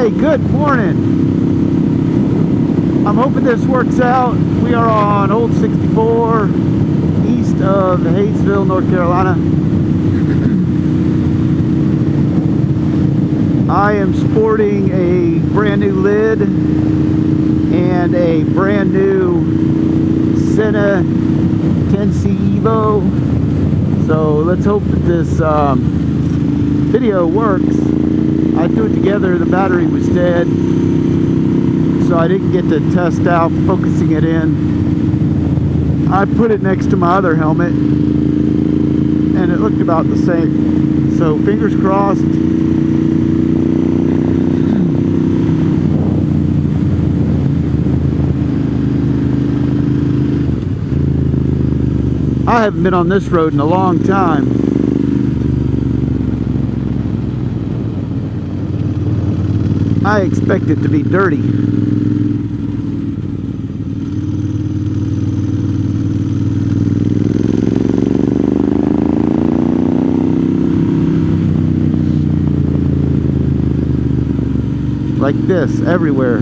Hey, good morning. I'm hoping this works out. We are on Old 64, east of Hayesville, North Carolina. I am sporting a brand new lid and a brand new Sena 10C Evo. So let's hope that this video works. I threw it together, the battery was dead, so I didn't get to test out focusing it in. I put it next to my other helmet and it looked about the same. So fingers crossed. I haven't been on this road in a long time. I expect it to be dirty. Like this, everywhere.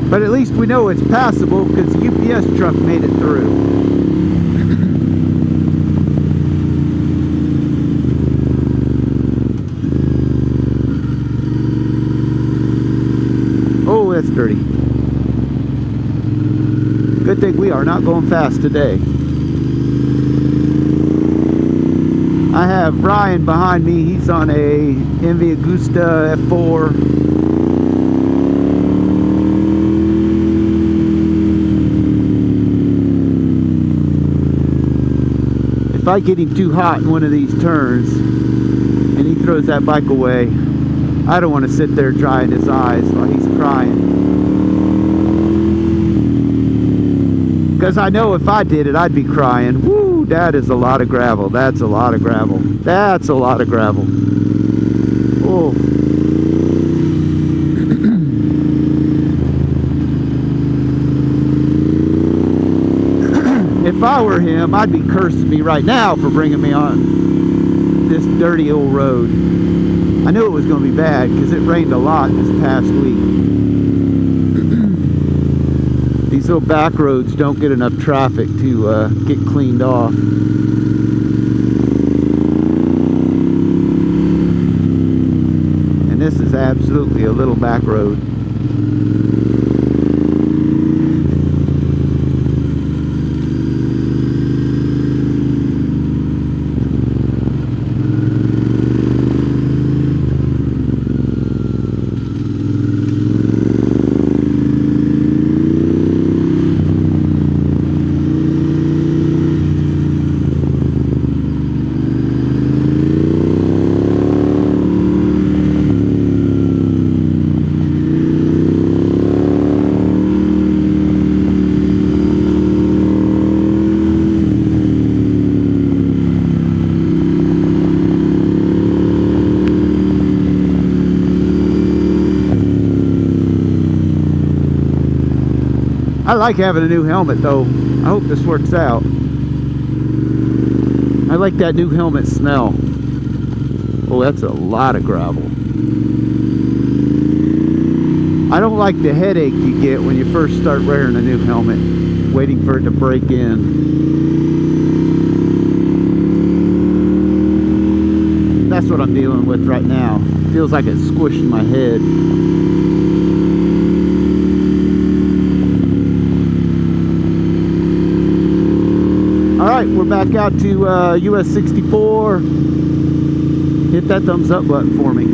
But at least we know it's passable because the UPS truck made it through. Oh, that's dirty. Good thing we are not going fast today. I have Ryan behind me. He's on a MV Agusta F4. If I get him too hot in one of these turns and he throws that bike away, I don't want to sit there drying his eyes while he's crying. Because I know if I did it, I'd be crying. Woo, that is a lot of gravel. That's a lot of gravel. That's a lot of gravel. Oh. If I were him, I'd be cursing me right now for bringing me on this dirty old road. I knew it was going to be bad because it rained a lot this past week. These little back roads don't get enough traffic to get cleaned off. And this is absolutely a little back road. I like having a new helmet though. I hope this works out. I like that new helmet smell. Oh, that's a lot of gravel. I don't like the headache you get when you first start wearing a new helmet, waiting for it to break in. That's what I'm dealing with right now. Feels like it's squishing my head. Alright, we're back out to US 64. Hit that thumbs up button for me.